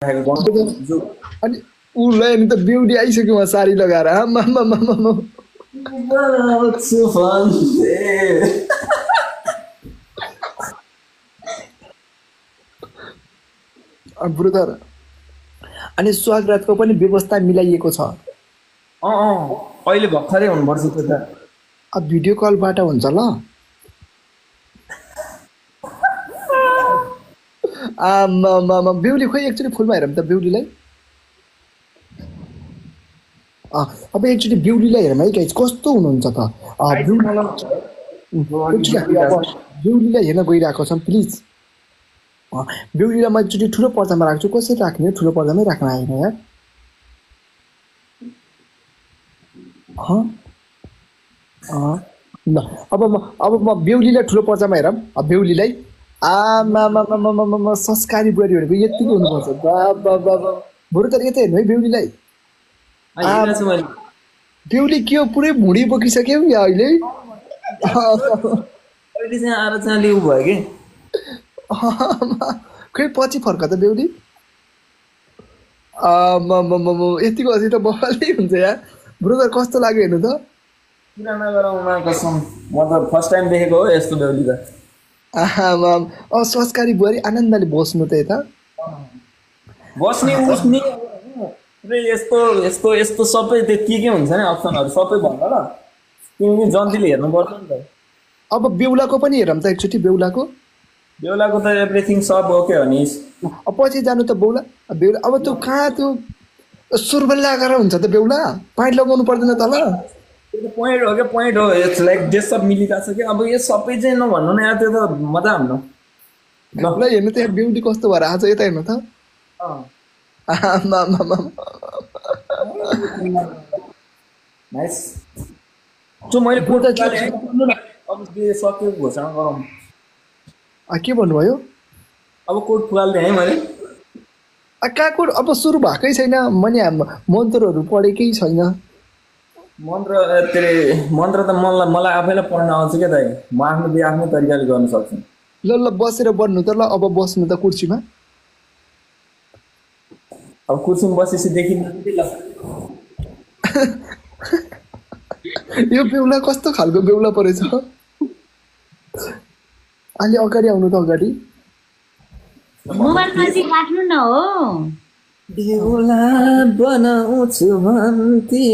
अनि उसलाई नि त ब्युटी आइसक्यो उहाँ साडी लगाएर आम्मामामामा ब्रदर अनि स्वागतको पनि व्यवस्था मिलाइएको छ अहिले भर्खरै हुनुपर्छ त्यो त अब भिडियो कलबाट हुन्छ ल आम्मामामा बेहुली खोइ एकचोटि फुलमा हेरौँ त बेहुलीलाई अब एकचोटि बेहुलीलाई हेरौँ है गाइज कस्तो हुनुहुन्छ त बेहुलीलाई हेर्न गइरहेको छौँ प्लिज बेहुलीलाई म एकचोटि ठुलो पर्दामा राख्छु कसरी राख्ने ठुलो पर्दामै राख्न आएन यार ल अब म बेहुलीलाई ठुलो पर्दामा हेरौँ बेहुलीलाई आमामामामामा संस्कारी बुहारी भनेको यतिको हुनुपर्छ बाबा बरु त यतै हेर्नु है बेहुलीलाई बेहुली के हो पुरै भुँडी बोकिसक्यो या अहिले खै पछि फर्क त बेहुली यतिको अझै त बवालै हुन्छ यार ब्रदर कस्तो लाग्यो हेर्नु त म त फर्स्ट टाइम देखेको हो यस्तो बेहुली त संस्कारी बुहारी आनन्दले बस्नु त यता बस्ने उस्ने यस्तो यस्तो यस्तो सबै के हुन्छ नि अप्सनहरू सबै भन्दा ल तिमी जन्तीले हेर्नु पर्छ नि त अब बेहुलाको पनि हेरौँ त एकचोटि बेहुलाको त एभ्रिथिङ सब ओके हो नि पछि जानु त बेहुला अब त्यो कहाँ त्यो सुरबल्ला गरेर हुन्छ त बेहुला पाइट लगाउनु पर्दैन त ल पोइन्ट हो क्या पोइन्ट हो इट्स लाइक जे सब मिलिरहेको छ कि अब यो सबै चाहिँ नभन्नु न यार त्यो त मजा हुनु ल हेर्नु त बेहुली कस्तो भएर आज यता हेर्नु त नाइस मैले सक्यो घोषणा गरौँ के भन्नुभयो अब कोट फुकाल्दै है मैले कहाँ कोट अब सुरु भएकै छैन मैले मन्त्रहरू पढेकै छैन मन्त्र त मलाई आफैलाई पढ्न आउँछ क्या दाइ म आफ्नो बिहे आफ्नो तरिकाले गर्न सक्छु ल बसेर बन्नु त ल अब बस्नु त कुर्सीमा अब कुर्सीमा बसेपछि देखिन्छ ल यो बेहुला कस्तो खालको बेहुला परेछ अलि अगाडि आउनु त अगाडि मोबाइल माथि राख्नु न हो बेहुला बनाउँछु भन्थे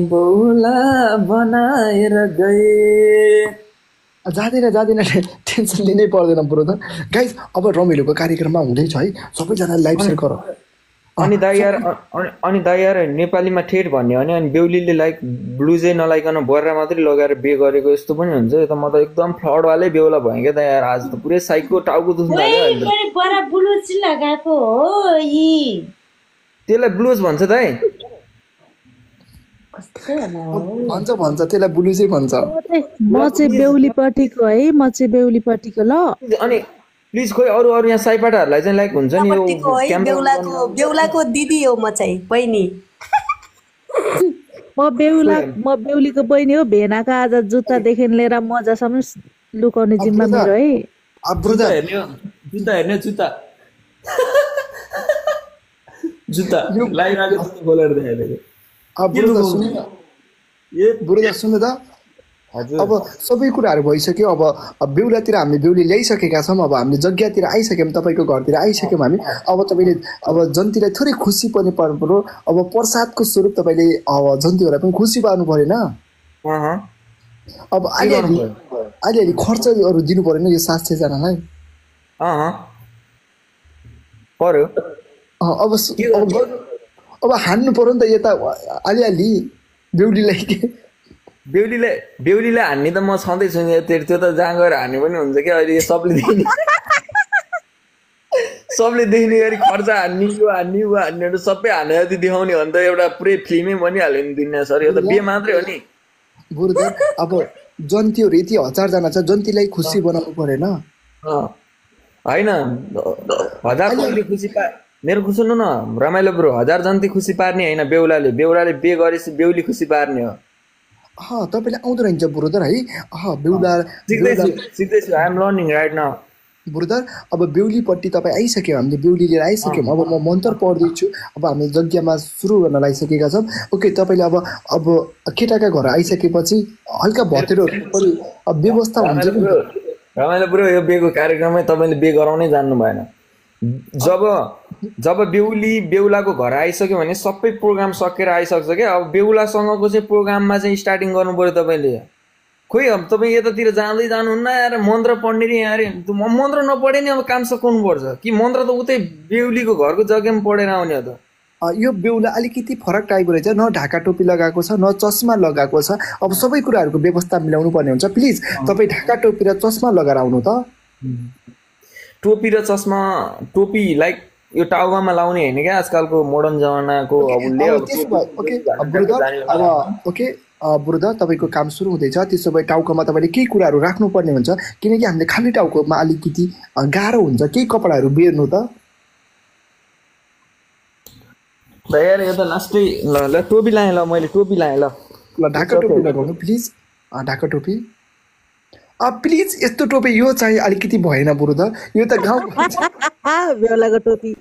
बहुला बनाएर गए जाँदैन टेन्सन लिनै पर्दैन ब्रदर गाइज अब रमाइलोको कार्यक्रममा हुँदैछ है सबैजना लाइभ सेयर गर अनि दाइ यार नेपालीमा ठेट भन्ने हो अनि बेहुलीले लाइक ब्लुजै नलाइकन बोरा मात्रै लगाएर बे गरेको यस्तो पनि हुन्छ त म त एकदम फ्रडवालै बेहुला भएँ क्या दाइ यार आज त पुरै साइकको टाउको दुख्नु त्यसलाई ब्लुज भन्छ दाइ भन्छ त्यसलाई ब्लुजै भन्छ म चाहिँ बेहुलीपट्टिको है म चाहिँ बेहुलीपट्टिको ल अनि प्लिज खोइ अरू यहाँ साइपाटाहरूलाई चाहिँ लाइक हुन्छ नि यो बेहुलाको दिदी हो म चाहिँ बहिनी म बेहुलीको बहिनी हो भेनाको आज जुत्तादेखि लिएर मजासम्म लुकाउने जिम्मा मेरो है जुत्ता हेर्ने जुत्ता लाइरहेको खोलेर देखाइदिएको सुन्नु त अब सबै कुराहरू भइसक्यो अब बेहुलातिर हामीले बेहुली ल्याइसकेका छौँ अब हामीले जग्गातिर आइसक्यौँ तपाईँको घरतिर आइसक्यौँ हामी अब तपाईँले अब जन्तीलाई थोरै खुसी पनि पार्नु पऱ्यो अब प्रसादको स्वरूप तपाईँले अब जन्तीहरूलाई पनि खुसी पार्नु परेन अब अलिअलि खर्चहरू दिनु परेन यो 700 पर्यो अब हान्नु पर्यो नि त यता अलिअलि बेहुलीलाई हान्ने त म छँदैछु नि त्यो त जहाँ गएर हान्ने पनि हुन्छ क्या अहिले सबले देख्ने गरी खर्च हान्ने यो हान्ने ऊ हान्नेहरू सबै हाने जति देखाउने हो भने त एउटा पुरै फिल्मै बनिहाल्यो नि दुनियाँ सर यो त बिहे मात्रै हो नि बरु त अब जन्तीहरू यति 1000 जना छ जन्तीलाई खुसी बनाउनु परेन होइन 1000 जन्ती खुसी मेरो सुन्नु न रमाइलो ब्रो 1000 जन्ती खुसी पार्ने होइन बेहुलाले बे गरेपछि बेहुली खुसी पार्ने हो तपाईँले आउँदो रहन्छ ब्रदर है बेहुला सिक्दैछु I am learning right now brother अब बेहुलीपट्टि तपाईँ आइसक्यो, हामीले बेहुली लिएर आइसक्यौँ। अब म मन्त्र पढ्दैछु। अब हामी यज्ञमा सुरु गर्न लागिसकेका छौँ। ओके, तपाईँले अब केटाका घर आइसकेपछि हल्का भतेरोहरू पनि व्यवस्था हुन्छ नि। रमाइलो पुरो यो बेको कार्यक्रममै तपाईँले बे गराउनै जान्नु भएन। जब जब बेहुलाको घर आइसक्यो भने सबै प्रोग्राम सकेर आइसक्छ क्या। अब बेहुलासँगको चाहिँ प्रोग्राममा चाहिँ स्टार्टिङ गर्नु पर्यो तपाईँले। खोइ अब तपाईँ यतातिर जाँदै जानुहुन्न यार, मन्त्र पढ्ने रे यार। मन्त्र नपढे नि अब काम सकाउनु पर्छ कि मन्त्र त उतै बेहुलीको घरको जग्गामा पढेर आउने हो त। यो बेहुला अलिकति फरक टाइपको रहेछ, न ढाका टोपी लगाएको छ न चस्मा लगाएको छ। अब सबै कुराहरूको व्यवस्था मिलाउनु पर्ने हुन्छ। प्लिज तपाईँ ढाका टोपी र चस्मा लगाएर आउनु त। टोपी र चस्मा, टोपी लाइक यो टाउकामा लाउने होइन क्या आजकलको मोडर्न जमानाको। ब्रदर तपाईँको काम सुरु हुँदैछ, त्यसो भए टाउकोमा तपाईँले केही कुराहरू राख्नुपर्ने हुन्छ, किनकि हामीले खाली टाउकोमा अलिकति गाह्रो हुन्छ। केही कपडाहरू बेर्नु त। यार यो त लास्टै ल टोपी लाएँ, ल मैले टोपी लाएँ। ल ढाका टोपी लगाउनु प्लिज। ढाका टोपी प्लिज। यस्तो टोपी यो चाहिँ अलिकति भएन ब्रदर, यो त गाउँ बेहुलाको टोपी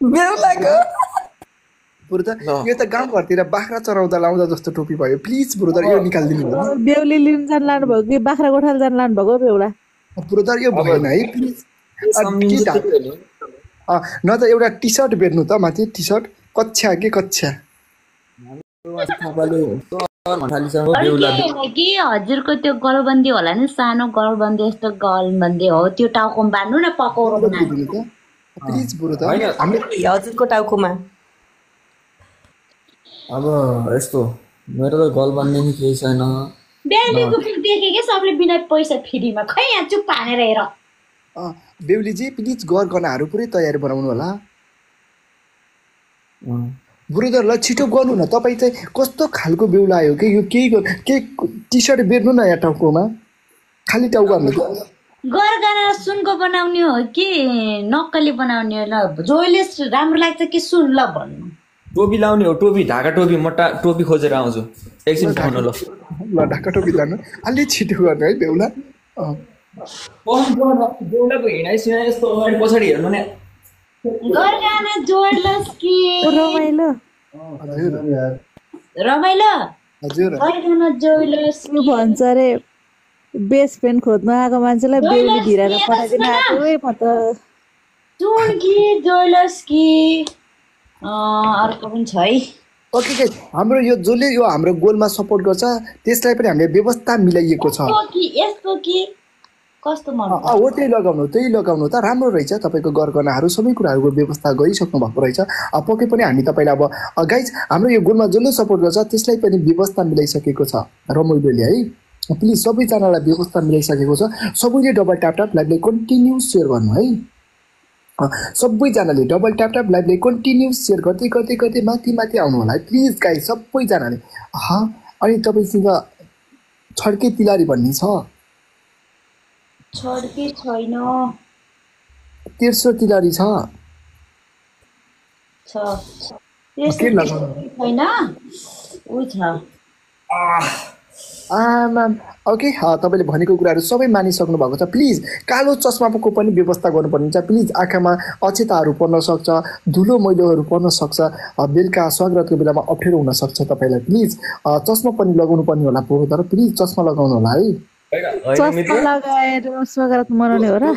बेहुलाको ब्रदर, यो त गाउँघरतिर बाख्रा चराउँदा लाउँदा जस्तो टोपी भयो। प्लिज ब्रदर यो निकालिदिनु बेहुली लिन जान लानु भएको कि बाख्रा गोठाल जान लानु भएको बेहुला? ब्रदर यो भएन है प्लिज। न त एउटा टी सर्ट बेर्नु त माथि, टी सर्ट कच्छा के कच्छा। कि हजुरको त्यो गलबन्दी होला नि, सानो गलबन्दी यस्तो गलबन्दी हो, त्यो टाउकोमा बान्नु न पकाउनु प्लिज ब्रदर। हजुरको टाउकोमा अब यस्तो मेरो त गलबन्दी नि केही छैन। बिहानको फिल्म देखेँ क्या सबले बिना पैसा फ्रीमा। खै यहाँ चुप हानेर हेर। बेहुलीजी प्लिज गरगहनाहरू पुरै तयारी बनाउनु होला ब्रदर। ल छिटो गर्नु न। तपाईँ चाहिँ कस्तो खालको बेहुला आयो कि यो के टी सर्ट बेर्नु न यहाँ टाउकोमा, खाली टाउको। गरगहना सुनको बनाउने हो कि नक्कली बनाउने हो? ल जोइले राम्रो लाग्छ कि सुन? ल भन्नु। टोपी लाउने हो, टोपी ढाका टोपी। म टोपी खोजेर आउँछु एकछिन ठाउँ। ल ढाका टोपी लानु, अलि छिटो गर्नु है बेहुला। बेहुलाको हिँडाइ सिँडाइ यस्तो अगाडि पछाडि हेर्नु नि। गरगहना जोड्लस् कि रमाइलो रमाइलो हजुर गरगहना जोड्लस् के भन्छ अरे, बेस्ट फ्रेन्ड खोज्नु आएको मान्छेलाई बेहुली भिराएर पठाइदिनु आएको है म त। सुन कि जोड्लस् कि अर्को पनि छ है। ओके, हाम्रो यो जसले यो हाम्रो गोलमा सपोर्ट गर्छ त्यसलाई पनि हामीले व्यवस्था मिलाइएको छ। यस्तो कि कस्तो मन हो त्यही लगाउनु त राम्रो रहेछ। तपाईँको गरगहनाहरू सबै कुराहरूको व्यवस्था गरिसक्नु भएको रहेछ। पक्कै पनि हामी तपाईँलाई अब गाइज हाम्रो यो गोलमा जसले सपोर्ट गर्छ त्यसलाई पनि व्यवस्था मिलाइसकेको छ रमाइलोले है। प्लिज सबैजनालाई व्यवस्था मिलाइसकेको छ। सबैले डबल ट्याप ट्याप लाइभलाई कन्टिन्यू सेयर गर्नु है। सबैजनाले डबल ट्याप ट्याप लाइभलाई कन्टिन्यू सेयर गर्दै गर्दै गर्दै माथि माथि आउनु होला है प्लिज गाइज सबैजनाले। अनि तपाईँसँग छड्के तिलारी भन्ने छ? छड्के छैन। तेर्सो तिलारी छ? छैन उ छ। ओके, तपाईँले भनेको कुराहरू सबै मानिसक्नु भएको छ। प्लिज कालो चस्माको पनि व्यवस्था गर्नुपर्ने हुन्छ। प्लिज आँखामा अक्षताहरू पर्न सक्छ, धुलो मैलोहरू पर्न सक्छ, बेलुका स्वागतको बेलामा अप्ठ्यारो हुनसक्छ। तपाईँलाई प्लिज चस्मा पनि लगाउनु पर्ने होला तर प्लिज चस्मा लगाउनु होला है। चस्मा लगाएर स्वागत मनाउने हो र?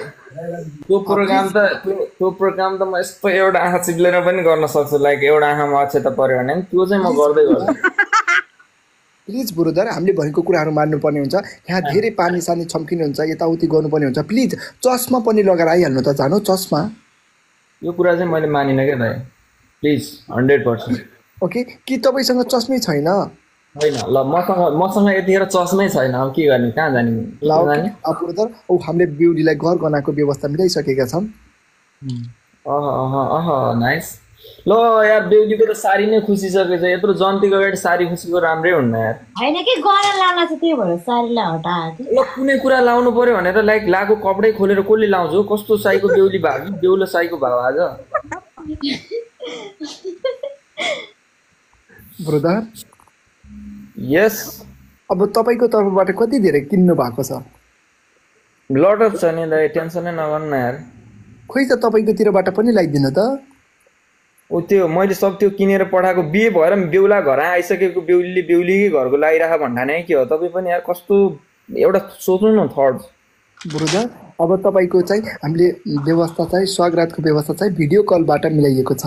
त्यो प्रोग्राम त म यस्तो एउटा आँखा चिप्लेर पनि गर्न सक्छु। लाइक एउटा आँखामा अक्षता पर्यो भने त्यो चाहिँ म गर्दै गर्छु। प्लिज ब्रदर हामीले भनेको कुराहरू मान्नुपर्ने हुन्छ। यहाँ धेरै पानी सानी छम्किने हुन्छ, यताउति गर्नुपर्ने हुन्छ। प्लिज चस्मा पनि लगाएर आइहाल्नु त जानु चस्मा। यो कुरा चाहिँ मैले मानिनँ क्या दाइ, प्लिज 100%। ओके, कि तपाईँसँग चस्मै छैन? होइन, ल मसँग यतिखेर चस्मै छैन। अब के गर्ने, कहाँ जाने? ल ब्रदर हामीले बेहुलीलाई गरगहनाको व्यवस्था मिलाइसकेका छौँ। नाइस। ल यार बेहुलीको त सारी नै खुसिसकेछ। यत्रो जन्तीको अगाडि सारी खुसीको राम्रै हुन्न यार। होइन कि गहना लाउन छ त्यही भएर सारीलाई हटाएको। ल कुनै कुरा लाउनु पर्यो भने त लाइक लागु कपडै खोलेर कसले लाउँछु? कस्तो साईको बेहुली भाग, बेहुलो साईको भाव आज। ब्रदर यस, अब तपाईँको तर्फबाट कति धेरै किन्नु भएको छ? लट छ नि दाइ टेन्सनै नगर्नु न यार खोइ त तपाईँकोतिरबाट पनि ल्याइदिनु त ओ त्यो मैले सब त्यो किनेर पठाएको बिहे भएर बेहुला घर आइसकेको बेहुलीले बेहुलीकै घरको लागिराख भन्ठाने के हो तपाईँ पनि यार कस्तो एउटा सोच्नु न थर्ड ब्रदर अब तपाईँको चाहिँ हामीले व्यवस्था चाहिँ स्वागतको व्यवस्था चाहिँ भिडियो कलबाट मिलाइएको छ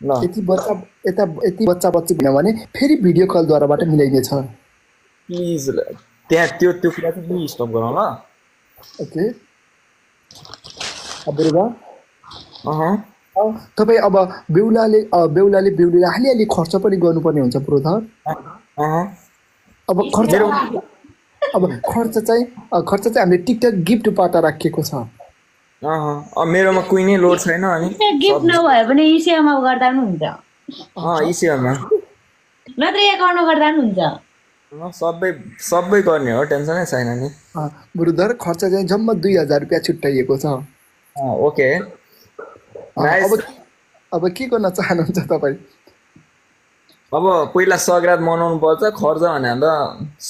ल यति बच्चा बच्ची भन्यो भने फेरि भिडियो कलद्वाराबाट मिलाइनेछ प्लिज त्यहाँ त्यो कुरा चाहिँ प्लिज स्टप गरौँ ल ओके ब्रदर अँ तपाईँ अब बेहुलाले बेहुलीलाई हालिहाली खर्च पनि गर्नुपर्ने हुन्छ ब्रदर अब खर्च चाहिँ हामीले टिकटक गिफ्टबाट राखिएको छ मेरोमा कुनै लोड छैन अनि गिफ्ट नभए पनि इसिआमा गर्दा पनि हुन्छ इसिआमा नत्र एकाउन्टमा गर्दा पनि हुन्छ सबै गर्ने हो टेन्सनै छैन नि ब्रदर खर्च चाहिँ जम्मा 2000 रुपियाँ छुट्याइएको छ ओके अब के गर्न चाहनुहुन्छ तपाईँ अब पहिला सग्रात मनाउनु पर्छ खर्च भने त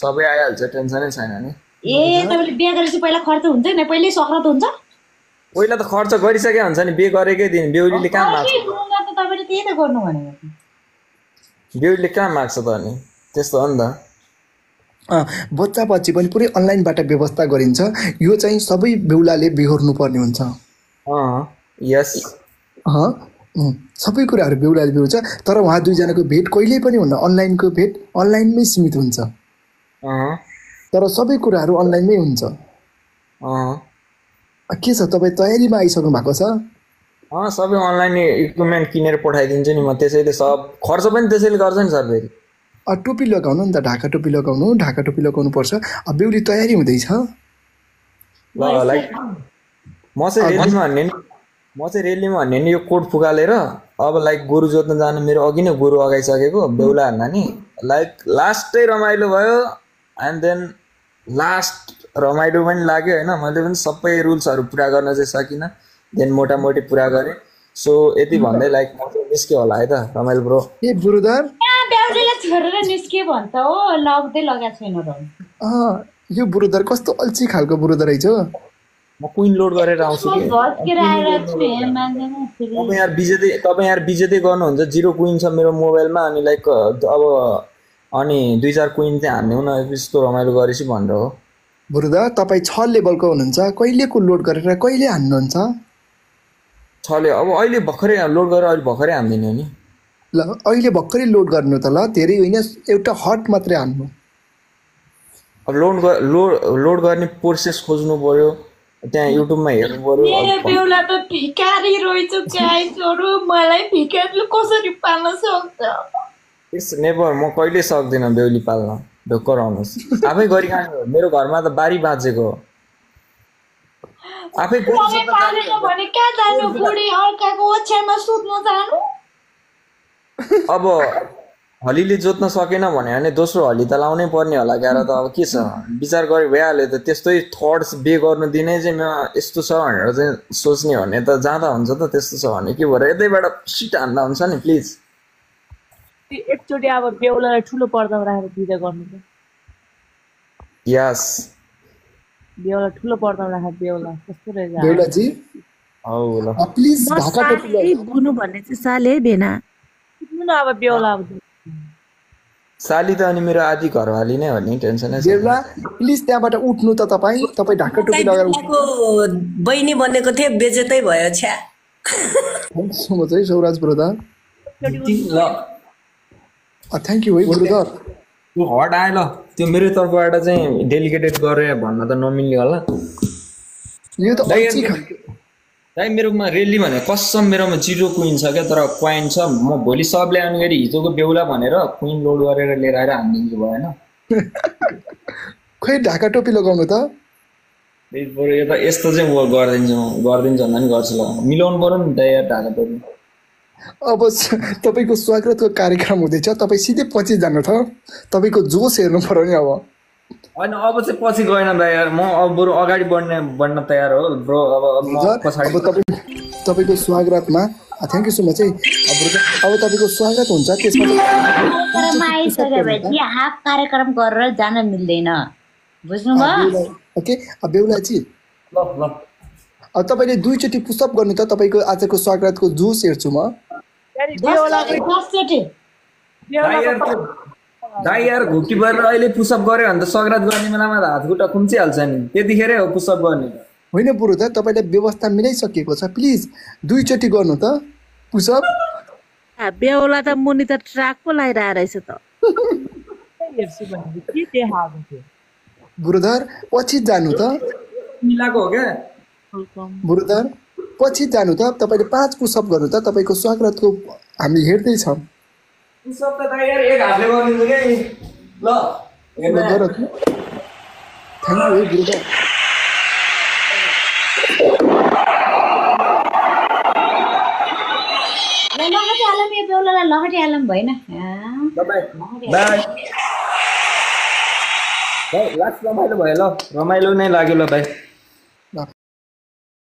सबै आइहाल्छ टेन्सनै छैन नि ए तपाईँले बिहे गरेपछि पहिला खर्च हुन्छ नि पहिल्यै सक्रात हुन्छ पहिला त खर्च गरिसके हुन्छ नि बिहे गरेकै दिन बेहुलीले कहाँ माग्छ तपाईँले त्यही त गर्नु भनेको बेहुलीले कहाँ माग्छ त अनि त्यस्तो हो नि त बच्चा बच्ची पनि पुरै अनलाइनबाट व्यवस्था गरिन्छ यो चाहिँ सबै बेहुलाले बिहोर्नु पर्ने हुन्छ यस सबै कुराहरू बेहुलाले बिहोर्छ तर उहाँ दुईजनाको भेट कहिल्यै पनि हुन्न अनलाइनको भेट अनलाइनमै सीमित हुन्छ तर सबै कुराहरू अनलाइनमै हुन्छ के छ तपाईँ तयारीमा आइसक्नु भएको छ सबै अनलाइन इक्विपमेन्ट किनेर पठाइदिन्छु नि म त्यसैले सब खर्च पनि त्यसैले गर्छ नि सर फेरि टोपी लगाउनु नि त ढाका टोपी लगाउनु पर्छ अब बेहुली तयारी हुँदैछ ल लाइक म चाहिँ रेलीमा भन्ने नि यो कोट फुकालेर अब लाइक गोरु जोत्न जानु मेरो अघि नै गोरु अगाइसकेको बेहुला हान्न नि लाइक लास्टै रमाइलो भयो एन्ड देन लास्ट रमाइलो पनि लाग्यो होइन मैले पनि सबै रुल्सहरू पुरा गर्न चाहिँ सकिनँ देन मोटामोटी पुरा गरेँ सो यति भन्दै लाइक निस्क्यो होला है त रमाइलो ब्रो ए ब्रदर बेहुलीलाई छोडेर निस्के भन्छ हो लग्दै लगाएको छैन र यो ब्रदर कस्तो अल्छी खालको ब्रदर रहेछ म क्विन लोड गरेर आउँछु कि तपाईँ यार बिजेतै गर्नुहुन्छ 0 क्विन छ मेरो मोबाइलमा अनि लाइक अब अनि 2-4 क्विन चाहिँ हान्ने हुन यस्तो रमाइलो गरेपछि भनेर हो ब्रदर तपाईँ 6 लेभलको हुनुहुन्छ कहिलेको लोड गरेर कहिले हान्नुहुन्छ 6ले अब अहिले भर्खरै लोड गरेर अहिले भर्खरै हान्दिनँ नि ल अहिले भर्खरै लोड गर्नु त ल धेरै होइन एउटा हट मात्रै हान्नु अब लोड गर्ने प्रोसेस खोज्नु पर्यो त्यहाँ युट्युबमा हेर्नु पर्यो बेहुला त भिखारी रहेछ गाइसहरु मलाई भिखारी कसरी पाल्न सक्छ इट्स नेभर म कहिले सक्दिनँ बेहुली पाल्न ढोक्कर आउनुहोस् आफै गरिखानु मेरो घरमा त बारी बाँचेको आफै पालेको भने कहाँ जानु बुढी अर्काको ओछ्यामा सुत्नु जानु अब हलीले जोत्न सकेन भने दोस्रो हली त लाउनै पर्ने होला क्यार त अब के छ विचार गरे भइहाल्यो त त्यस्तै थट्स बे गर्नु दिने चाहिँ म यस्तो छ भनेर चाहिँ सोच्ने भने त जाँदा हुन्छ त त्यस्तो छ भने के भएर यतैबाट सिट हान्दा हुन्छ नि प्लिज एकचोटि अब बेहुलालाई ठुलो पर्दामा राखेर बिदा गर्नु त यस बेहुला ठुलो पर्दामा राखेर बेहुला कस्तो रहेछ बेहुलाजी हौ ल प्लिज ढाका टोपी बुनु भन्ने चाहिँ साले भेना न अब बेहुला अब साली त अनि मेरो आधी घरवाली नै हो नि टेन्सनै छैन बेहुला प्लिज त्यहाँबाट उठ्नु त तपाईँ ढाका टोपी लगाएर बहिनी बनेको थिए बेजेतै भयो छ्या सो मच है सौराज ब्रदर ल थ्याङ्क यू है ब्रदर त्यो हट आयो ल त्यो मेरो तर्फबाट चाहिँ डेलिकेटेड गरेर भन्न त नमिल्ने होला यो त अल्छी खालको दाइ मेरोमा रेली भने कसम मेरोमा 0 क्विन छ क्या तर क्वाइन छ म भोलि सबले आउने गरी हिजोको बेहुला भनेर क्विन लोड गरेर लिएर आएर हानिदिन्छु भएन खोइ ढाका टोपी लगाउनु त बरु यो त यस्तो चाहिँ म गरिदिन्छु भन्दा पनि गर्छु ल मिलाउनु पर्यो नि त यार ढाका टोपी अब तपाईँको स्वागतको कार्यक्रम हुँदैछ तपाईँ सिधै पछि जानु त तपाईँको जोस हेर्नु पर्यो नि अब होइन अब चाहिँ पछि गएन दाइ यार म अब बरु अगाडि बढ्न तयार हो ब्रो अब म पछाडि तपाईँको स्वागतमा थ्याङ्क यू सो मच है अब तपाईँको स्वागत हुन्छ त्यसमा कार्यक्रममा आइसकेपछि हाफ कार्यक्रम गरेर जान मिल्दैन बुझ्नुभयो ओके बेहुलाजी ल ल अब तपाईँले 2 चोटि पुसअप गर्नु त तपाईँको आजको स्वागतको जुस हेर्छु म 10 चोटि दाइ यार घोकी भएर अहिले पुसअप गर्यो भने त सग्रात गर्ने बेलामा त हात खुट्टा खुम्चिहाल्छ नि त्यतिखेरै हो पुसअप गर्ने होइन बुढो त तपाईँले व्यवस्था मिलाइसकेको छ प्लिज 2 चोटि गर्नु त पुसअप बेहुला त मुनि त ट्र्याक पो लगाइरहेको रहेछ त बुढोधर पछि जानु त मिलाएको हो क्या बुढोधर पछि जानु त तपाईँले 5 पुसअप गर्नु त तपाईँको स्वागतको हामी हेर्दैछौँ पुसअप त दाइ यार एक हातले गर्नु के ल गर थ्याङ्क यू बुढोधर लहटी हालम यो बेहुलालाई लहटी हालम भएन बाई लास्ट रमाइलो भयो ल रमाइलो नै लाग्यो ल भाइ